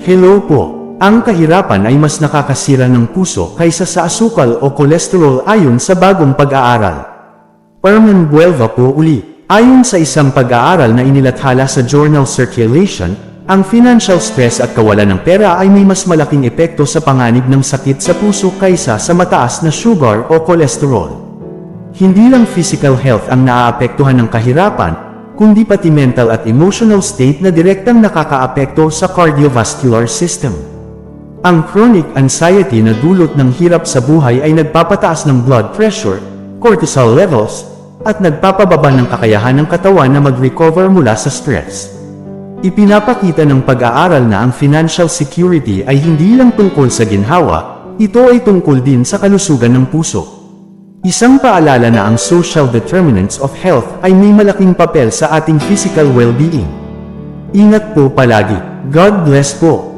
Hello po. Ang kahirapan ay mas nakakasira ng puso kaysa sa asukal o kolesterol ayon sa bagong pag-aaral. Herman Buelva po uli. Ayon sa isang pag-aaral na inilathala sa journal Circulation, ang financial stress at kawalan ng pera ay may mas malaking epekto sa panganib ng sakit sa puso kaysa sa mataas na sugar o kolesterol. Hindi lang physical health ang naaapektuhan ng kahirapan, kundi pati mental at emotional state na direktang nakakaapekto sa cardiovascular system. Ang chronic anxiety na dulot ng hirap sa buhay ay nagpapataas ng blood pressure, cortisol levels, at nagpapababa ng kakayahan ng katawan na mag-recover mula sa stress. Ipinapakita ng pag-aaral na ang financial security ay hindi lang tungkol sa ginhawa, ito ay tungkol din sa kalusugan ng puso. Isang paalala na ang social determinants of health ay may malaking papel sa ating physical well-being. Ingat po palagi. God bless po.